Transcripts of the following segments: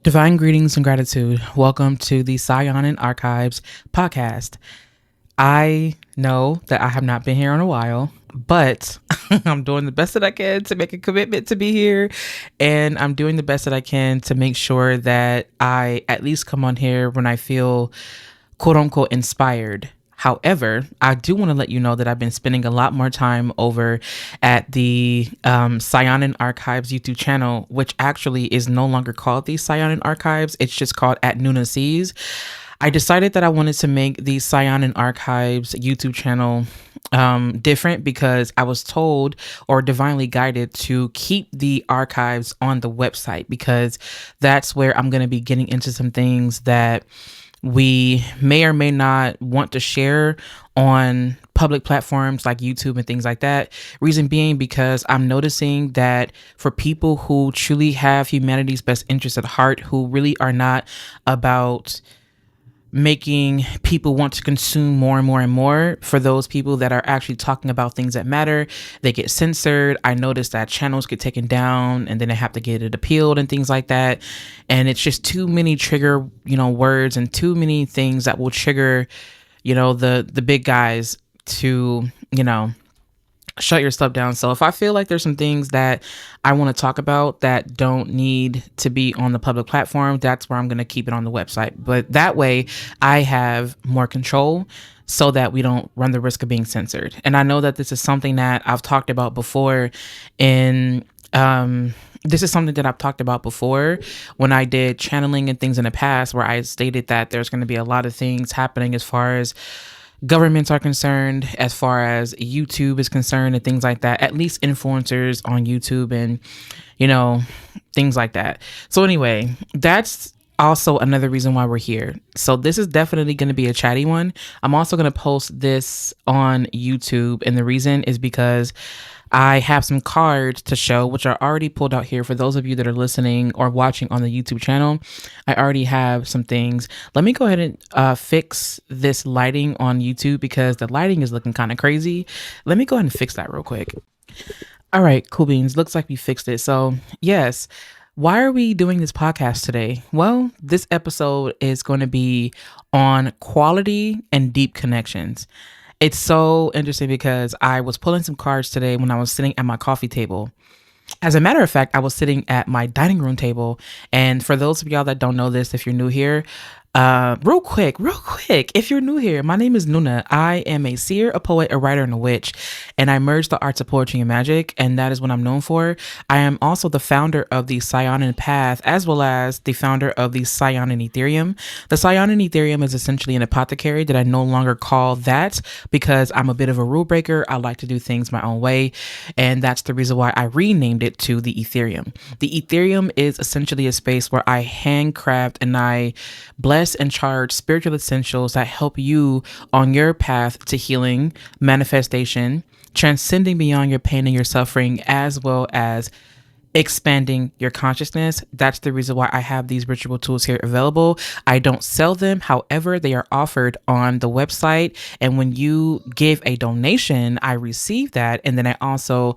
Divine greetings and gratitude. Welcome to the Saiyonan Archives podcast. I know that I have not been here in a while, but I'm doing the best that I can to make a commitment to be here. And I'm doing the best that I can to make sure that I at least come on here when I feel quote unquote inspired. However, I do want to let you know that I've been spending a lot more time over at the Saiyonan Archives YouTube channel, which actually is no longer called the Saiyonan Archives. It's just called at Nuna Sees. I decided that I wanted to make the Saiyonan Archives YouTube channel different because I was told or divinely guided to keep the archives on the website because that's where I'm going to be getting into some things that we may or may not want to share on public platforms like YouTube and things like that. Reason being because I'm noticing that for people who truly have humanity's best interests at heart, who really are not about making people want to consume more and more and more, for those people that are actually talking about things that matter, they get censored. I noticed that channels get taken down and then they have to get it appealed and things like that. And it's just too many trigger, words and too many things that will trigger, the big guys to, shut your stuff down. So if I feel like there's some things that I want to talk about that don't need to be on the public platform, that's where I'm going to keep it on the website. But that way I have more control so that we don't run the risk of being censored. And I know that this is something that I've talked about before when I did channeling and things in the past, where I stated that there's going to be a lot of things happening as far as governments are concerned, as far as YouTube is concerned and things like that, at least influencers on YouTube and, things like that. So anyway, that's also another reason why we're here. So this is definitely going to be a chatty one. I'm also going to post this on YouTube. And the reason is because I have some cards to show, which are already pulled out here for those of you that are listening or watching on the YouTube channel. I already have some things. Let me go ahead and fix this lighting on YouTube because the lighting is looking kind of crazy. Let me go ahead and fix that real quick. All right, cool beans. Looks like we fixed it. So yes, why are we doing this podcast today? Well, this episode is going to be on quality and deep connections. It's so interesting because I was pulling some cards today when I was sitting at my coffee table. As a matter of fact, I was sitting at my dining room table. And for those of y'all that don't know this, if you're new here, real quick, if you're new here, my name is Nuna. I am a seer, a poet, a writer, and a witch, and I merge the arts of poetry and magic, and that is what I'm known for. I am also the founder of the Saiyonan Path, as well as the founder of the Saiyonan Etherium. The Saiyonan Etherium is essentially an apothecary that I no longer call that because I'm a bit of a rule breaker. I like to do things my own way, and that's the reason why I renamed it to the Etherium. The Etherium is essentially a space where I handcraft and I bless and charge spiritual essentials that help you on your path to healing, manifestation, transcending beyond your pain and your suffering, as well as expanding your consciousness. That's the reason why I have these ritual tools here available. I don't sell them. However, they are offered on the website. And when you give a donation, I receive that. And then I also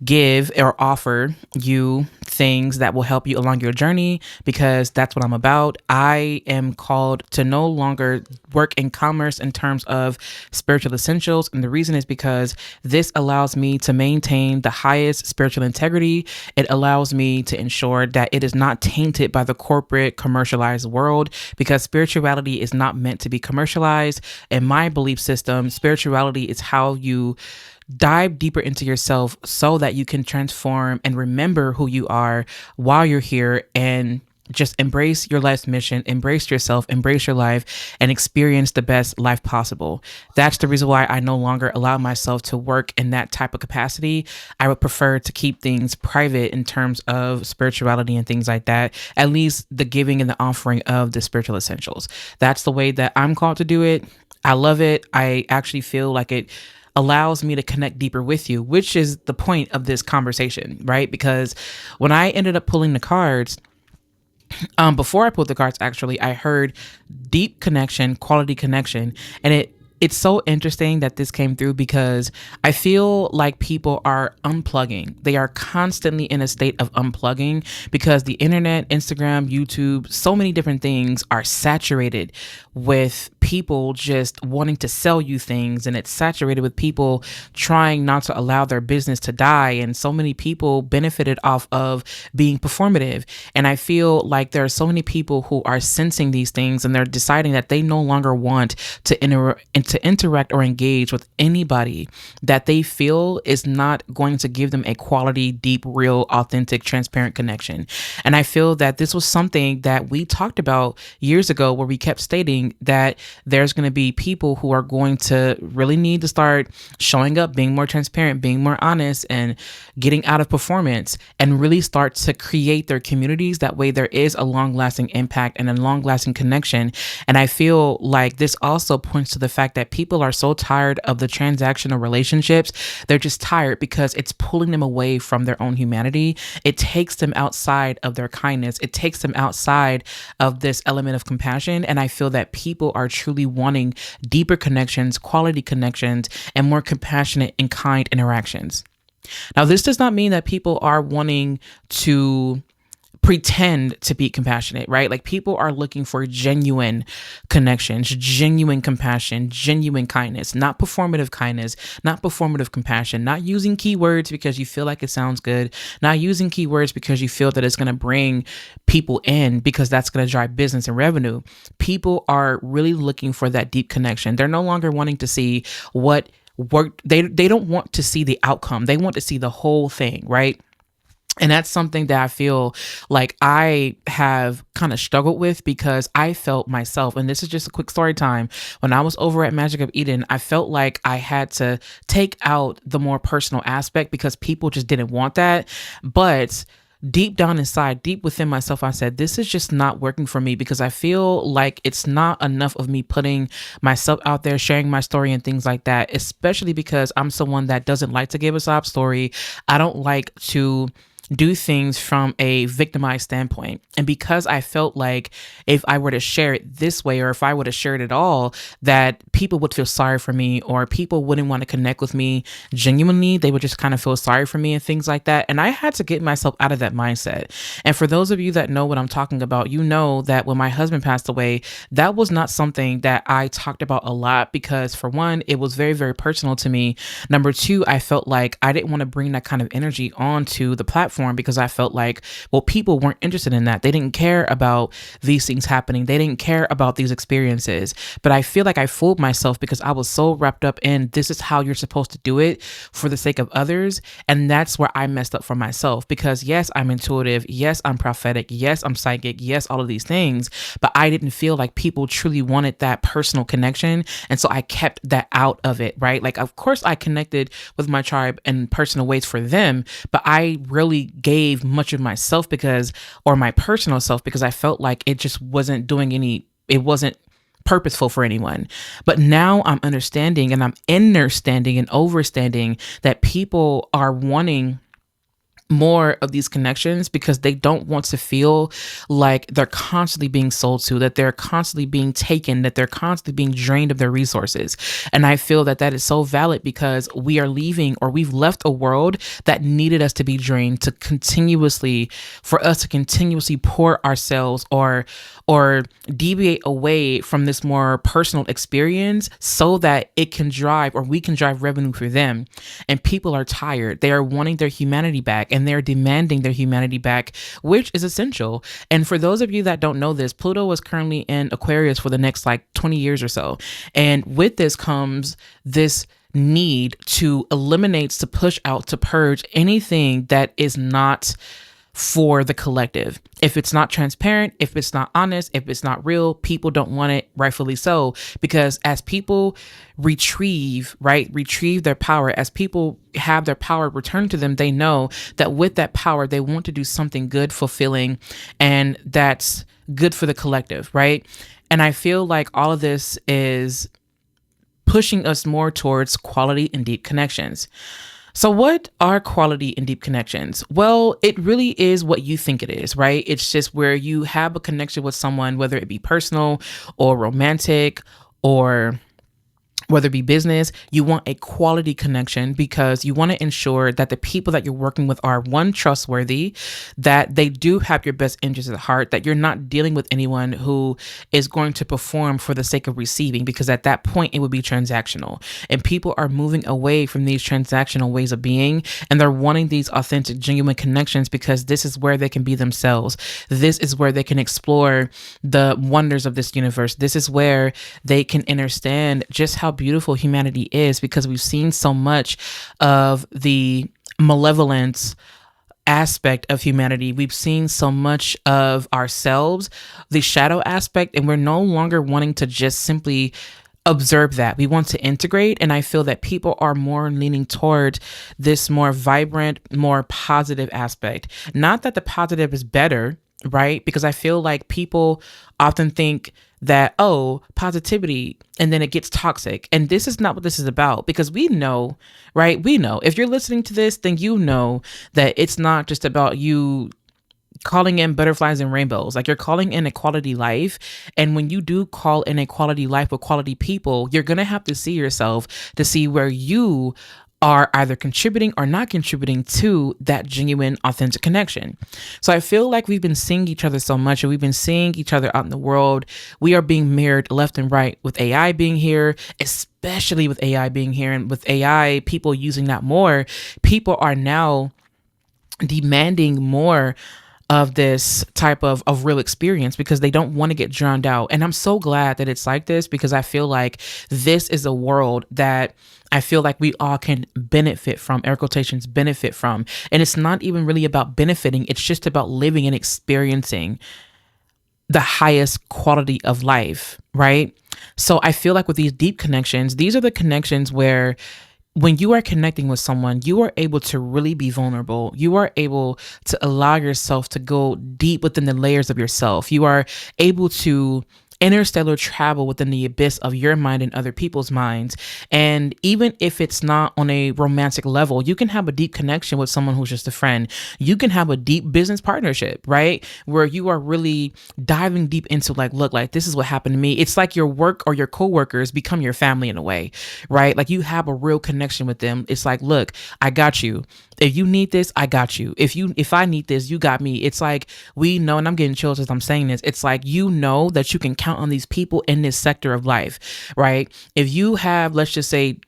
give or offer you things that will help you along your journey, because that's what I'm about. I am called to no longer work in commerce in terms of spiritual essentials. And the reason is because this allows me to maintain the highest spiritual integrity. It allows me to ensure that it is not tainted by the corporate commercialized world, because spirituality is not meant to be commercialized. In my belief system, spirituality is how you dive deeper into yourself so that you can transform and remember who you are while you're here, and just embrace your life's mission, embrace yourself, embrace your life, and experience the best life possible. That's the reason why I no longer allow myself to work in that type of capacity. I would prefer to keep things private in terms of spirituality and things like that, at least the giving and the offering of the spiritual essentials. That's the way that I'm called to do it. I love it. I actually feel like it allows me to connect deeper with you, which is the point of this conversation, right? Because when I ended up pulling the cards, before I pulled the cards, actually, I heard deep connection, quality connection, and it it's so interesting that this came through because I feel like people are unplugging. They are constantly in a state of unplugging because the internet, Instagram, YouTube, so many different things are saturated with people just wanting to sell you things, and it's saturated with people trying not to allow their business to die, and so many people benefited off of being performative. And I feel like there are so many people who are sensing these things and they're deciding that they no longer want to interact or engage with anybody that they feel is not going to give them a quality, deep, real, authentic, transparent connection. And I feel that this was something that we talked about years ago, where we kept stating that there's going to be people who are going to really need to start showing up, being more transparent, being more honest, and getting out of performance, and really start to create their communities. That way there is a long-lasting impact and a long-lasting connection. And I feel like this also points to the fact that people are so tired of the transactional relationships. They're just tired because it's pulling them away from their own humanity. It takes them outside of their kindness. It takes them outside of this element of compassion. And I feel that people are truly wanting deeper connections, quality connections, and more compassionate and kind interactions. Now, this does not mean that people are wanting to pretend to be compassionate, right? Like, people are looking for genuine connections, genuine compassion, genuine kindness, not performative kindness, not performative compassion, not using keywords because you feel like it sounds good, not using keywords because you feel that it's going to bring people in because that's going to drive business and revenue. People are really looking for that deep connection. They're no longer wanting to see what worked. They don't want to see the outcome. They want to see the whole thing, right? And that's something that I feel like I have kind of struggled with, because I felt myself, and this is just a quick story time, when I was over at Magic of Eden, I felt like I had to take out the more personal aspect because people just didn't want that. But deep down inside, deep within myself, I said, this is just not working for me, because I feel like it's not enough of me putting myself out there, sharing my story and things like that, especially because I'm someone that doesn't like to give a sob story. I don't like to do things from a victimized standpoint. And because I felt like if I were to share it this way, or if I would have shared it all, that people would feel sorry for me, or people wouldn't want to connect with me genuinely. They would just kind of feel sorry for me and things like that. And I had to get myself out of that mindset. And for those of you that know what I'm talking about, you know that when my husband passed away, that was not something that I talked about a lot, because for one, it was very, very personal to me. Number two, I felt like I didn't want to bring that kind of energy onto the platform, because I felt like, well, people weren't interested in that. They didn't care about these things happening. They didn't care about these experiences. But I feel like I fooled myself, because I was so wrapped up in, this is how you're supposed to do it for the sake of others. And that's where I messed up for myself, because yes, I'm intuitive. Yes, I'm prophetic. Yes, I'm psychic. Yes, all of these things. But I didn't feel like people truly wanted that personal connection. And so I kept that out of it, right? Like, of course, I connected with my tribe in personal ways for them, but I really gave much of myself or my personal self, because I felt like it just wasn't it wasn't purposeful for anyone. But now I'm understanding, and I'm understanding and overstanding, that people are wanting more of these connections because they don't want to feel like they're constantly being sold to, that they're constantly being taken, that they're constantly being drained of their resources. And I feel that that is so valid, because we are leaving, or we've left a world that needed us to be drained, for us to continuously pour ourselves or deviate away from this more personal experience, so that it can drive, or we can drive revenue for them. And people are tired. They are wanting their humanity back, and they're demanding their humanity back, which is essential. And for those of you that don't know this, Pluto is currently in Aquarius for the next 20 years or so. And with this comes this need to eliminate, to push out, to purge anything that is not for the collective. If it's not transparent, if it's not honest, if it's not real, people don't want it, rightfully so. Because as people retrieve their power, as people have their power returned to them, they know that with that power, they want to do something good, fulfilling, and that's good for the collective, right? And I feel like all of this is pushing us more towards quality and deep connections. So what are quality and deep connections? Well, it really is what you think it is, right? It's just where you have a connection with someone, whether it be personal or romantic or whether it be business, you want a quality connection because you want to ensure that the people that you're working with are, one, trustworthy, that they do have your best interests at heart, that you're not dealing with anyone who is going to perform for the sake of receiving, because at that point it would be transactional. And people are moving away from these transactional ways of being, and they're wanting these authentic, genuine connections because this is where they can be themselves. This is where they can explore the wonders of this universe. This is where they can understand just how beautiful humanity is, because we've seen so much of the malevolence aspect of humanity. We've seen so much of ourselves, the shadow aspect, and we're no longer wanting to just simply observe that. We want to integrate. And I feel that people are more leaning toward this more vibrant, more positive aspect. Not that the positive is better, right? Because I feel like people often think that, oh, positivity, and then it gets toxic. And this is not what this is about, because we know, right? We know if you're listening to this, then you know that it's not just about you calling in butterflies and rainbows. Like, you're calling in a quality life. And when you do call in a quality life with quality people, you're going to have to see yourself to see where you are either contributing or not contributing to that genuine, authentic connection. So I feel like we've been seeing each other so much, and we've been seeing each other out in the world. We are being mirrored left and right with AI being here, especially with AI being here, and with AI, people using that more. People are now demanding more of this type of real experience because they don't want to get drowned out. And I'm so glad that it's like this, because I feel like this is a world that I feel like we all can benefit from, air quotations, benefit from. And it's not even really about benefiting. It's just about living and experiencing the highest quality of life, right? So I feel like with these deep connections, these are the connections where when you are connecting with someone, you are able to really be vulnerable. You are able to allow yourself to go deep within the layers of yourself. You are able to interstellar travel within the abyss of your mind and other people's minds. And even if it's not on a romantic level, you can have a deep connection with someone who's just a friend. You can have a deep business partnership, right? Where you are really diving deep into like, look, like this is what happened to me. It's like your work or your coworkers become your family in a way, right? Like you have a real connection with them. It's like, look, I got you. If you need this, I got you. If I need this, you got me. It's like, we know, and I'm getting chills as I'm saying this. It's like, you know that you can count on these people in this sector of life, right? If you have, let's just say,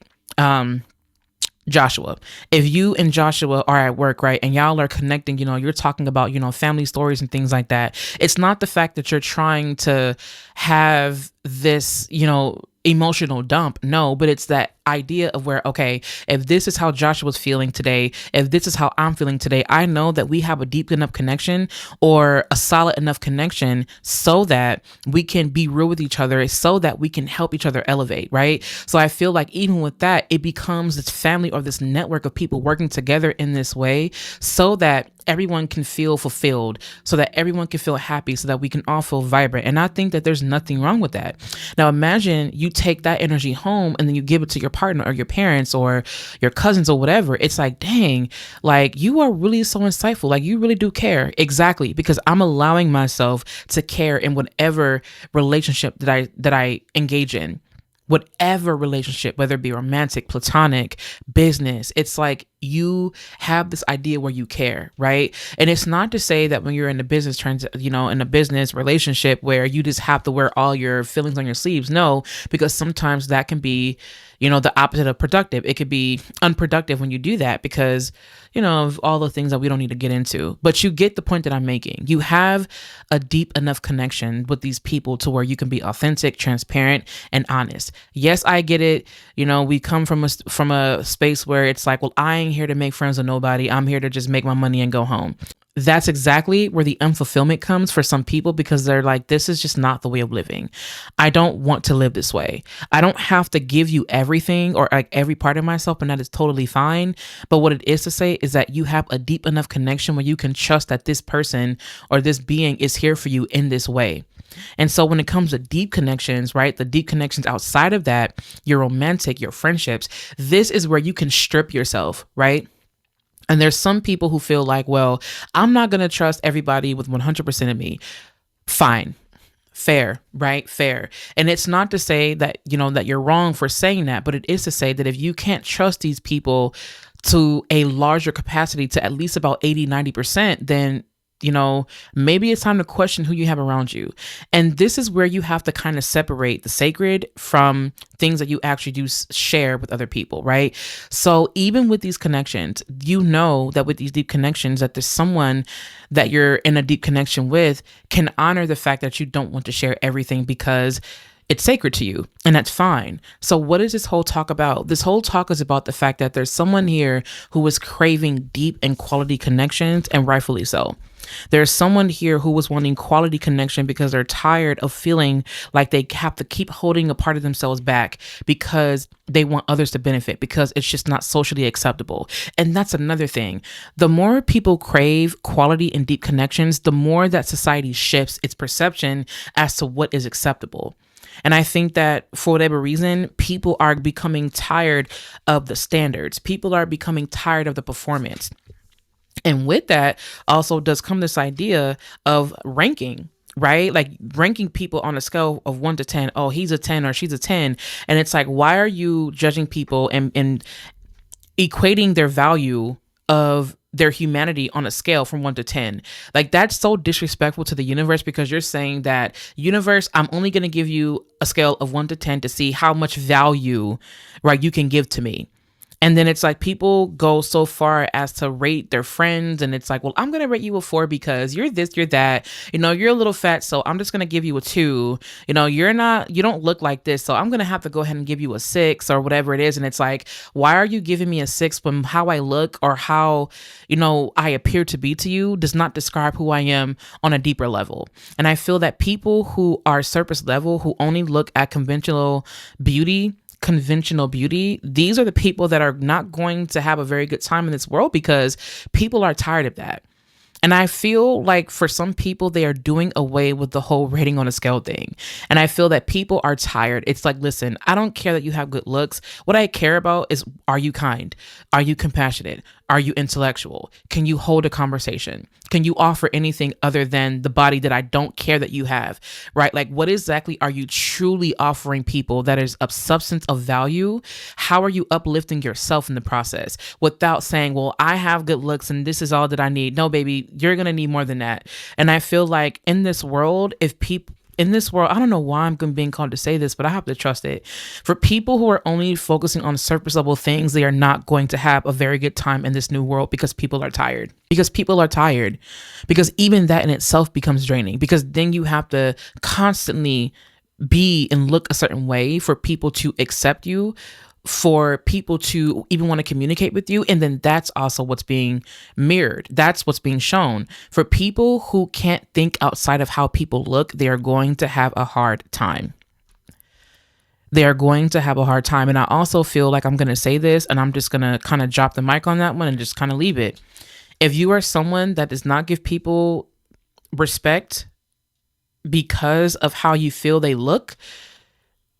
Joshua, if you and Joshua are at work, right, and y'all are connecting, you know, you're talking about, you know, family stories and things like that. It's not the fact that you're trying to have this, you know, emotional dump. No, but it's that idea of where, okay, if this is how Joshua's feeling today, if this is how I'm feeling today, I know that we have a deep enough connection or a solid enough connection so that we can be real with each other, so that we can help each other elevate, right? So I feel like even with that, it becomes this family or this network of people working together in this way so that everyone can feel fulfilled, so that everyone can feel happy, so that we can all feel vibrant. And I think that there's nothing wrong with that. Now imagine you take that energy home and then you give it to your partner or your parents or your cousins or whatever. It's like, dang, like you are really so insightful. Like you really do care. Exactly. Because I'm allowing myself to care in whatever relationship that I engage in. Whatever relationship, whether it be romantic, platonic, business, it's like you have this idea where you care, right? And it's not to say that when you're in a business in a business relationship where you just have to wear all your feelings on your sleeves. No, because sometimes that can be, you know, the opposite of productive. It could be unproductive when you do that because, you know, of all the things that we don't need to get into. But you get the point that I'm making. You have a deep enough connection with these people to where you can be authentic, transparent, and honest. Yes, I get it. You know, we come from a space where it's like, well, I ain't here to make friends with nobody. I'm here to just make my money and go home. That's exactly where the unfulfillment comes for some people, because they're like, this is just not the way of living. I don't want to live this way. I don't have to give you everything or like every part of myself, and that is totally fine. But what it is to say is that you have a deep enough connection where you can trust that this person or this being is here for you in this way. And so when it comes to deep connections, right, the deep connections outside of that, your romantic, your friendships, this is where you can strip yourself, right? And there's some people who feel like, well, I'm not going to trust everybody with 100% of me. Fine. Fair, right? Fair. And it's not to say that, that you're wrong for saying that, but it is to say that if you can't trust these people to a larger capacity, to at least about 80, 90%, then maybe it's time to question who you have around you. And this is where you have to kind of separate the sacred from things that you actually do share with other people, right? So even with these connections, that with these deep connections, that there's someone that you're in a deep connection with can honor the fact that you don't want to share everything because it's sacred to you, and that's fine. So what is this whole talk about? This whole talk is about the fact that there's someone here who is craving deep and quality connections, and rightfully so. There's someone here who was wanting quality connection because they're tired of feeling like they have to keep holding a part of themselves back because they want others to benefit, because it's just not socially acceptable. And that's another thing. The more people crave quality and deep connections, the more that society shifts its perception as to what is acceptable. And I think that for whatever reason, people are becoming tired of the standards. People are becoming tired of the performance. And with that also does come this idea of ranking, right? Like ranking people on a scale of 1 to 10. Oh, he's a 10 or she's a 10. And it's like, why are you judging people and equating their value of their humanity on a scale from 1 to 10? Like, that's so disrespectful to the universe, because you're saying that, universe, I'm only going to give you a scale of 1 to 10 to see how much value, right, you can give to me. And then it's like people go so far as to rate their friends. And it's like, well, I'm going to rate you a 4 because you're this, you're that, you're a little fat. So I'm just going to give you a 2. You don't look like this. So I'm going to have to go ahead and give you a 6 or whatever it is. And it's like, why are you giving me a 6 when how I look or how, I appear to be to you does not describe who I am on a deeper level? And I feel that people who are surface level, who only look at conventional beauty, these are the people that are not going to have a very good time in this world, because people are tired of that. And I feel like for some people, they are doing away with the whole rating on a scale thing. And I feel that people are tired. It's like, listen, I don't care that you have good looks. What I care about is, are you kind? Are you compassionate? Are you intellectual? Can you hold a conversation? Can you offer anything other than the body that I don't care that you have, right? Like, what exactly are you truly offering people that is of substance of value? How are you uplifting yourself in the process without saying, well, I have good looks and this is all that I need? No, baby, you're going to need more than that. And I feel like in this world, I don't know why I'm being called to say this, but I have to trust it. For people who are only focusing on surface level things, they are not going to have a very good time in this new world, because people are tired. Because even that in itself becomes draining, because then you have to constantly be and look a certain way for people to accept you, for people to even want to communicate with you. And then that's also what's being mirrored. That's what's being shown. For people who can't think outside of how people look, they are going to have a hard time. And I also feel like I'm going to say this, and I'm just going to kind of drop the mic on that one and just kind of leave it. If you are someone that does not give people respect because of how you feel they look,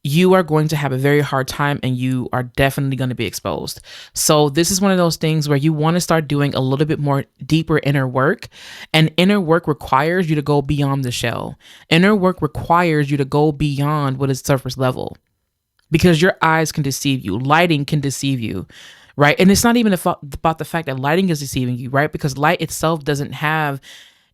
you are going to have a very hard time, and you are definitely going to be exposed. So this is one of those things where you want to start doing a little bit more deeper inner work, and inner work requires you to go beyond the shell. Inner work requires you to go beyond what is surface level, because your eyes can deceive you. Lighting can deceive you, right? And it's not even about the fact that lighting is deceiving you, right? Because light itself doesn't have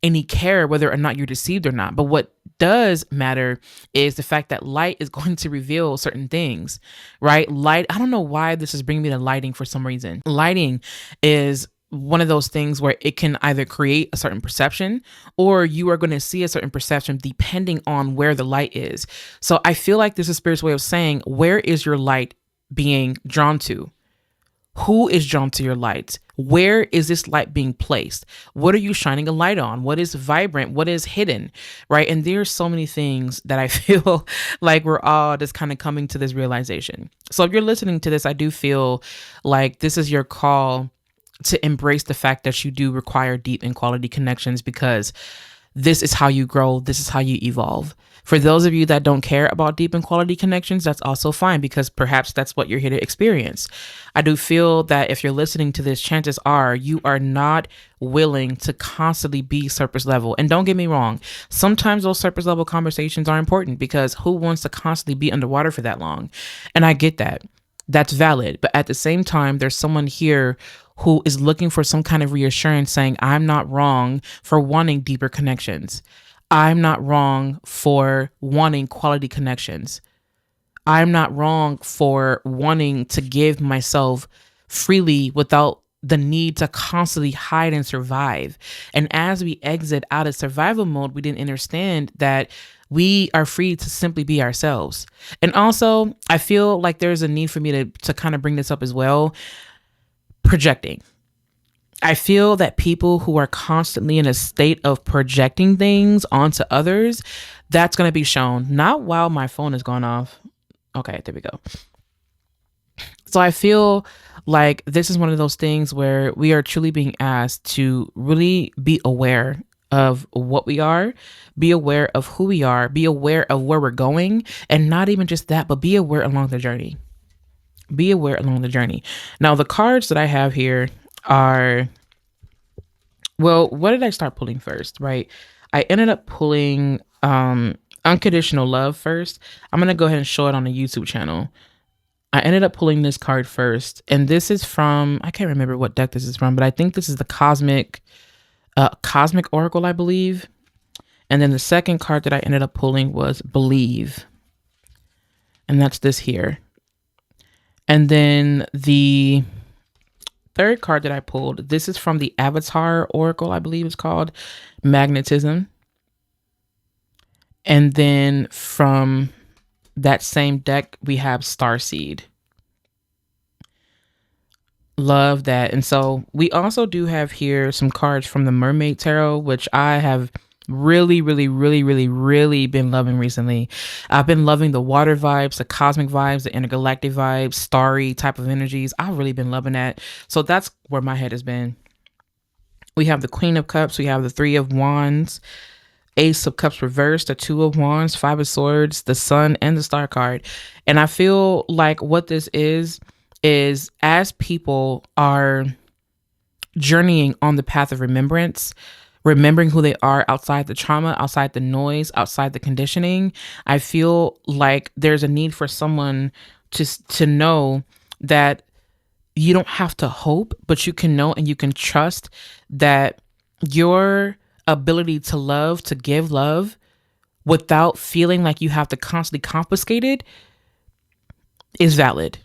any care whether or not you're deceived or not. But what does matter is the fact that light is going to reveal certain things, right? Light, I don't know why this is bringing me to lighting for some reason. Lighting is one of those things where it can either create a certain perception, or you are going to see a certain perception depending on where the light is. So I feel like this is Spirit's way of saying, where is your light being drawn to? Who is drawn to your light? Where is this light being placed? What are you shining a light on? What is vibrant? What is hidden? Right? And there's so many things that I feel like we're all just kind of coming to this realization. So if you're listening to this, I do feel like this is your call to embrace the fact that you do require deep and quality connections, because this is how you grow. This is how you evolve. For those of you that don't care about deep and quality connections, that's also fine, because perhaps that's what you're here to experience. I do feel that if you're listening to this, chances are you are not willing to constantly be surface level. And don't get me wrong, sometimes those surface level conversations are important, because who wants to constantly be underwater for that long? And I get that. That's valid. But at the same time, there's someone here who is looking for some kind of reassurance, saying, I'm not wrong for wanting deeper connections. I'm not wrong for wanting quality connections. I'm not wrong for wanting to give myself freely without the need to constantly hide and survive. And as we exit out of survival mode, we didn't understand that we are free to simply be ourselves. And also, I feel like there's a need for me to kind of bring this up as well. Projecting. I feel that people who are constantly in a state of projecting things onto others, that's going to be shown. Not while my phone is going off. Okay, there we go. So I feel like this is one of those things where we are truly being asked to really be aware of what we are, be aware of who we are, be aware of where we're going, and not even just that, but be aware along the journey. Be aware along the journey. Now, the cards that I have here are, well, what did I start pulling first, right? I ended up pulling Unconditional Love first. I'm going to go ahead and show it on the YouTube channel. I ended up pulling this card first, and this is from, I can't remember what deck this is from, but I think this is the Cosmic Oracle, I believe. And then the second card that I ended up pulling was Believe. And that's this here. And then the third card that I pulled, this is from the Avatar Oracle, I believe it's called, Magnetism. And then from that same deck, we have Starseed. Love that. And so we also do have here some cards from the Mermaid Tarot, which I have really been loving recently. I've been loving the water vibes, the cosmic vibes, the intergalactic vibes, starry type of energies. I've really been loving that. So that's where my head has been. We have the Queen of Cups. We have the Three of Wands, Ace of Cups reversed, the Two of Wands, Five of Swords, the Sun, and the Star card. And I feel like what this is as people are journeying on the path of remembrance, remembering who they are outside the trauma, outside the noise, outside the conditioning, I feel like there's a need for someone to know that you don't have to hope, but you can know and you can trust that your ability to love, to give love without feeling like you have to constantly confiscate it is valid.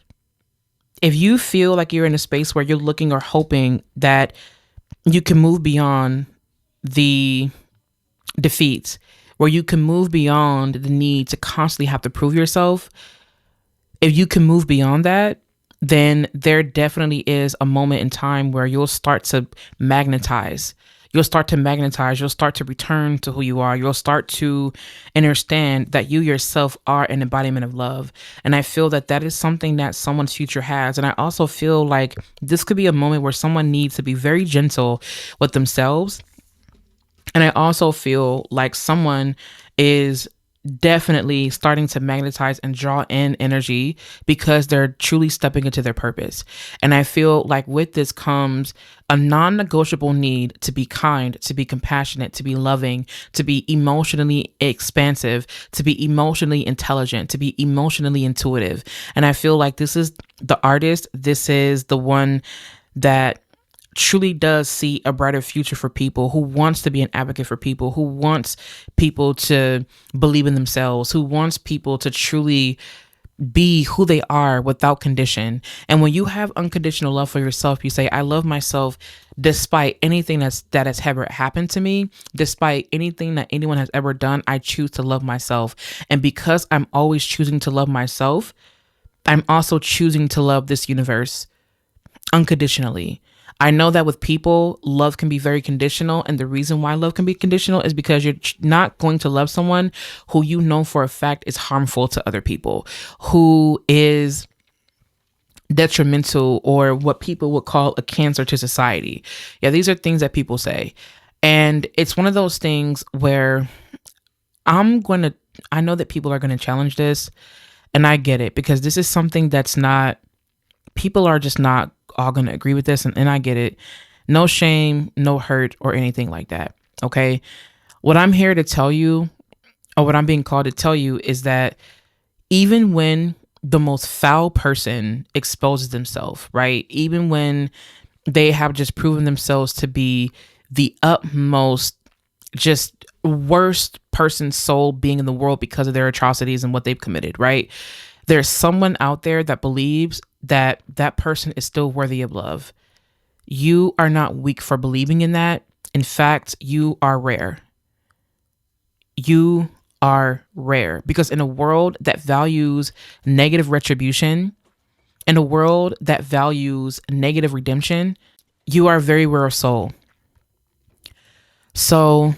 If you feel like you're in a space where you're looking or hoping that you can move beyond the defeats, where you can move beyond the need to constantly have to prove yourself, if you can move beyond that, then there definitely is a moment in time where you'll start to magnetize. You'll start to return to who you are. You'll start to understand that you yourself are an embodiment of love. And I feel that that is something that someone's future has. And I also feel like this could be a moment where someone needs to be very gentle with themselves. And I also feel like someone is definitely starting to magnetize and draw in energy because they're truly stepping into their purpose. And I feel like with this comes a non-negotiable need to be kind, to be compassionate, to be loving, to be emotionally expansive, to be emotionally intelligent, to be emotionally intuitive. And I feel like this is the artist. This is the one that truly does see a brighter future for people, who wants to be an advocate for people, who wants people to believe in themselves, who wants people to truly be who they are without condition. And when you have unconditional love for yourself, you say, I love myself despite anything that has ever happened to me, despite anything that anyone has ever done. I choose to love myself. And because I'm always choosing to love myself, I'm also choosing to love this universe unconditionally. I know that with people, love can be very conditional. And the reason why love can be conditional is because you're not going to love someone who you know for a fact is harmful to other people, who is detrimental, or what people would call a cancer to society. Yeah, these are things that people say. And it's one of those things where I know that people are going to challenge this, and I get it, because this is something that's not, people are just not all going to agree with this. And I get it. No shame, no hurt, or anything like that. Okay. What I'm here to tell you, or what I'm being called to tell you, is that even when the most foul person exposes themselves, right? Even when they have just proven themselves to be the utmost, just worst person's soul being in the world because of their atrocities and what they've committed, right? There's someone out there that believes that that person is still worthy of love. You are not weak for believing in that. In fact, you are rare. You are rare, because in a world that values negative retribution, in a world that values negative redemption, you are a very rare soul. So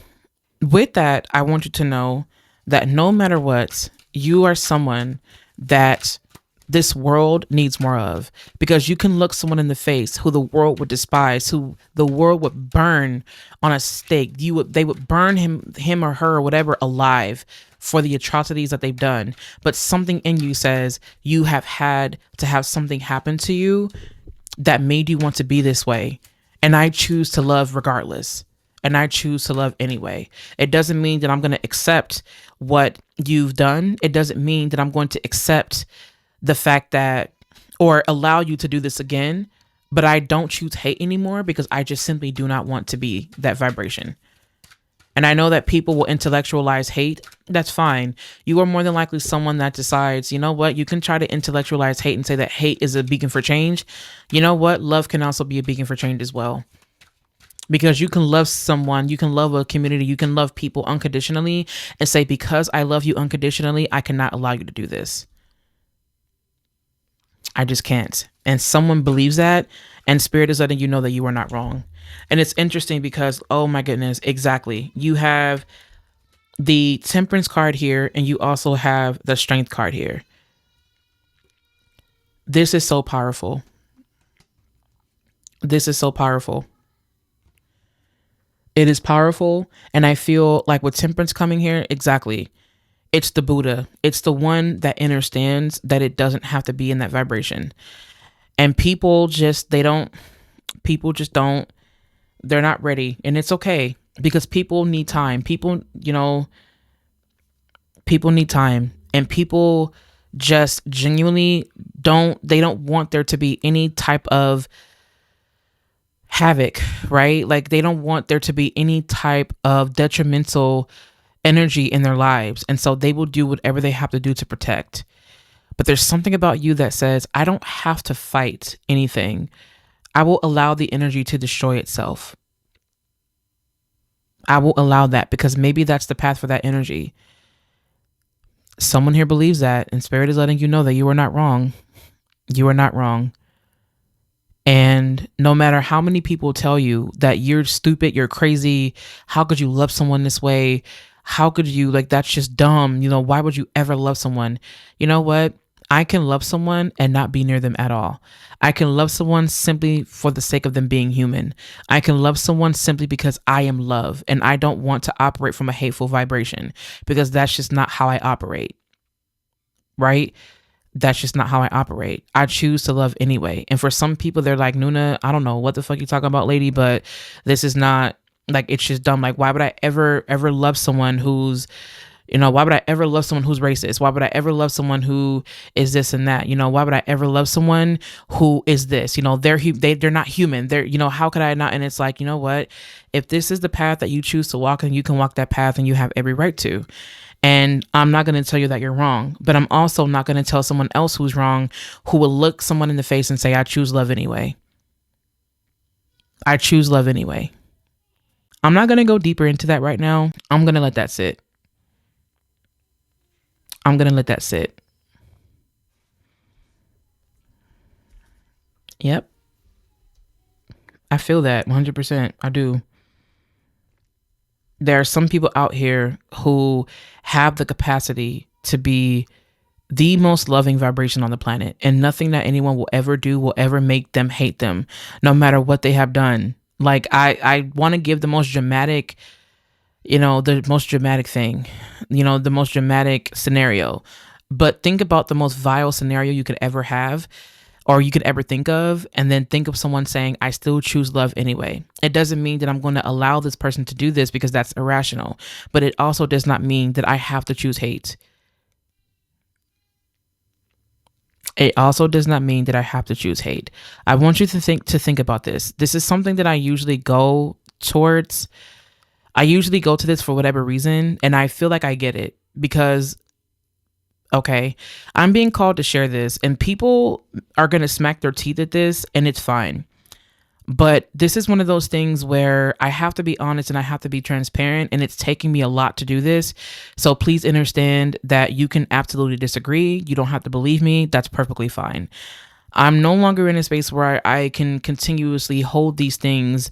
with that, I want you to know that no matter what, you are someone that this world needs more of, because you can look someone in the face who the world would despise, who the world would burn on a stake. They would burn him or her or whatever alive for the atrocities that they've done. But something in you says you have had to have something happen to you that made you want to be this way. And I choose to love regardless. And I choose to love anyway. It doesn't mean that I'm going to accept what you've done. It doesn't mean that I'm going to accept the fact that, or allow you to do this again. But I don't choose hate anymore, because I just simply do not want to be that vibration. And I know that people will intellectualize hate. That's fine. You are more than likely someone that decides, you know what, you can try to intellectualize hate and say that hate is a beacon for change. You know what? Love can also be a beacon for change as well. Because you can love someone, you can love a community, you can love people unconditionally and say, because I love you unconditionally, I cannot allow you to do this. I just can't. And someone believes that, and Spirit is letting you know that you are not wrong. And it's interesting because, oh my goodness, exactly. You have the Temperance card here, and you also have the Strength card here. This is so powerful. This is so powerful. It is powerful. And I feel like with Temperance coming here, exactly. It's the Buddha. It's the one that understands that it doesn't have to be in that vibration. And people just don't, they're not ready. And it's okay, because people need time. People need time, and people just genuinely don't want there to be any type of havoc, right? Like, they don't want there to be any type of detrimental energy in their lives. And so they will do whatever they have to do to protect. But there's something about you that says, I don't have to fight anything. I will allow the energy to destroy itself. I will allow that, because maybe that's the path for that energy. Someone here believes that, and Spirit is letting you know that you are not wrong. You are not wrong. And no matter how many people tell you that you're stupid, you're crazy, how could you love someone this way? How could you, like, that's just dumb. Why would you ever love someone? You know what? I can love someone and not be near them at all. I can love someone simply for the sake of them being human. I can love someone simply because I am love, and I don't want to operate from a hateful vibration, because that's just not how I operate. Right? That's just not how I operate. I choose to love anyway. And for some people, they're like, Nuna, I don't know what the fuck you talking about, lady, but this is not, like, it's just dumb. Like, why would I ever love someone who's, why would I ever love someone who's racist? Why would I ever love someone who is this and that? Why would I ever love someone who is this? They're not human. They're, how could I not? And it's like, you know what? If this is the path that you choose to walk, and you can walk that path, and you have every right to. And I'm not going to tell you that you're wrong, but I'm also not going to tell someone else who's wrong, who will look someone in the face and say, I choose love anyway. I choose love anyway. I'm not going to go deeper into that right now. I'm going to let that sit. I'm going to let that sit. Yep. I feel that 100%. I do. There are some people out here who have the capacity to be the most loving vibration on the planet, and nothing that anyone will ever do will ever make them hate them, no matter what they have done. Like I want to give the most dramatic, the most dramatic thing, the most dramatic scenario. But think about the most vile scenario you could ever have or you could ever think of, and then think of someone saying, I still choose love anyway. It doesn't mean that I'm going to allow this person to do this because that's irrational, but it also does not mean that I have to choose hate. It also does not mean that I have to choose hate. I want you to think about this. This is something that I usually go towards. I usually go to this for whatever reason, and I feel like I get it because, okay, I'm being called to share this, and people are going to smack their teeth at this, and it's fine. But this is one of those things where I have to be honest and I have to be transparent, and it's taking me a lot to do this. So please understand that you can absolutely disagree. You don't have to believe me. That's perfectly fine. I'm no longer in a space where I can continuously hold these things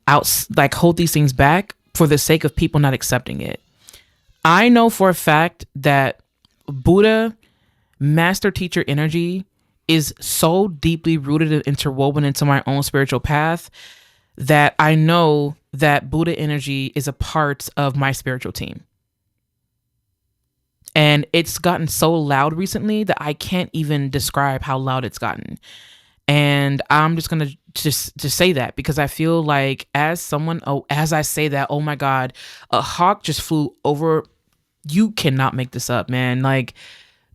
out, like hold these things back for the sake of people not accepting it. I know for a fact that Buddha, master teacher energy, is so deeply rooted and interwoven into my own spiritual path that I know that Buddha energy is a part of my spiritual team. And it's gotten so loud recently that I can't even describe how loud it's gotten. And I'm just going to just say that because I feel like as I say that, oh my God, a hawk just flew over. You cannot make this up, man. Like,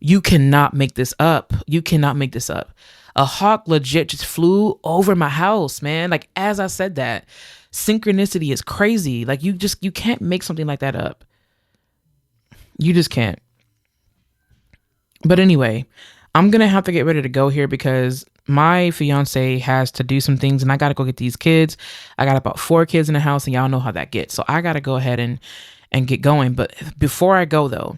you cannot make this up. You cannot make this up. A hawk legit just flew over my house, man. Like, as I said that, synchronicity is crazy. Like, you can't make something like that up. You just can't. But anyway, I'm going to have to get ready to go here because my fiance has to do some things and I got to go get these kids. I got about 4 kids in the house and y'all know how that gets. So I got to go ahead and get going. But before I go though,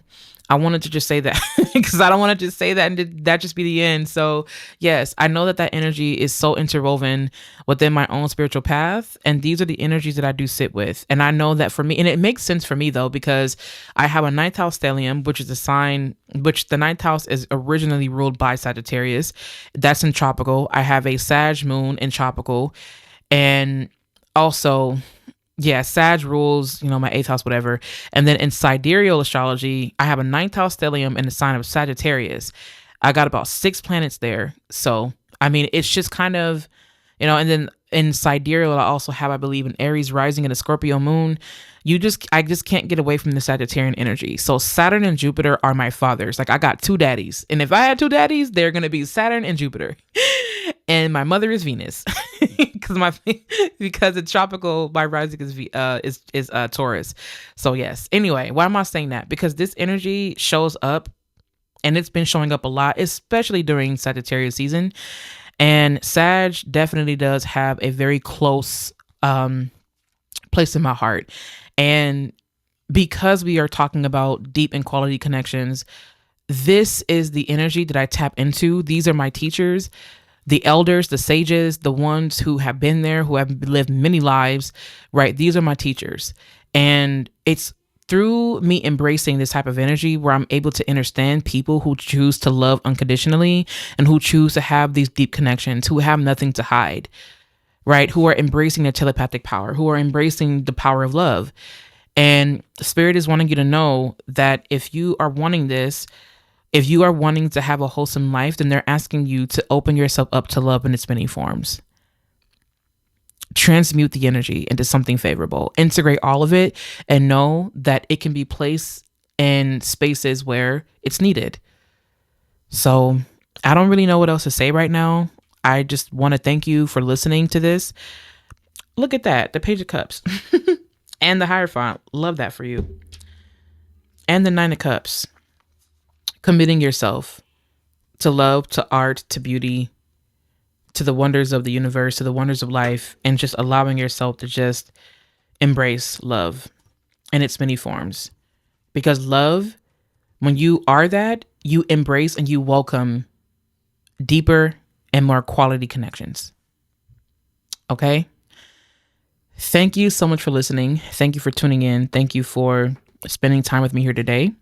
I wanted to just say that because I don't want to just say that and that just be the end. So yes, I know that energy is so interwoven within my own spiritual path. And these are the energies that I do sit with. And I know that for me, and it makes sense for me though, because I have a 9th house stellium, which is a sign, which the 9th house is originally ruled by Sagittarius. That's in tropical. I have a Sag moon in tropical. And also, yeah, Sag rules, my 8th house, whatever. And then in sidereal astrology, I have a 9th house stellium in the sign of Sagittarius. I got about 6 planets there. So, I mean, it's just kind of, and then in sidereal, I also have, I believe, an Aries rising and a Scorpio moon. I just can't get away from the Sagittarian energy. So Saturn and Jupiter are my fathers. Like, I got 2 daddies. And if I had 2 daddies, they're going to be Saturn and Jupiter. And my mother is Venus. Because it's tropical, my rising is Taurus. So yes. Anyway, why am I saying that? Because this energy shows up, and it's been showing up a lot, especially during Sagittarius season. And Sag definitely does have a very close place in my heart. And because we are talking about deep and quality connections, this is the energy that I tap into. These are my teachers, the elders, the sages, the ones who have been there, who have lived many lives, right? These are my teachers. And it's through me embracing this type of energy where I'm able to understand people who choose to love unconditionally and who choose to have these deep connections, who have nothing to hide, right? Who are embracing their telepathic power, who are embracing the power of love. And Spirit is wanting you to know that if you are wanting this, if you are wanting to have a wholesome life, then they're asking you to open yourself up to love in its many forms. Transmute the energy into something favorable. Integrate all of it and know that it can be placed in spaces where it's needed. So I don't really know what else to say right now. I just want to thank you for listening to this. Look at that, the Page of Cups and the Hierophant. Love that for you. And the 9 of Cups. Committing yourself to love, to art, to beauty, to the wonders of the universe, to the wonders of life, and just allowing yourself to just embrace love in its many forms. Because love, when you are that, you embrace and you welcome deeper and more quality connections. Okay? Thank you so much for listening. Thank you for tuning in. Thank you for spending time with me here today.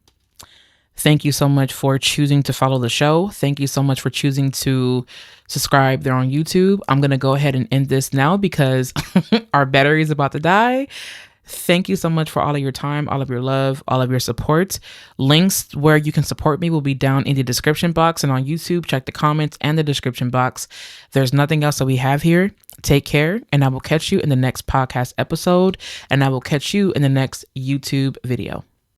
Thank you so much for choosing to follow the show. Thank you so much for choosing to subscribe there on YouTube. I'm going to go ahead and end this now because our battery is about to die. Thank you so much for all of your time, all of your love, all of your support. Links where you can support me will be down in the description box, and on YouTube, check the comments and the description box. There's nothing else that we have here. Take care, and I will catch you in the next podcast episode, and I will catch you in the next YouTube video.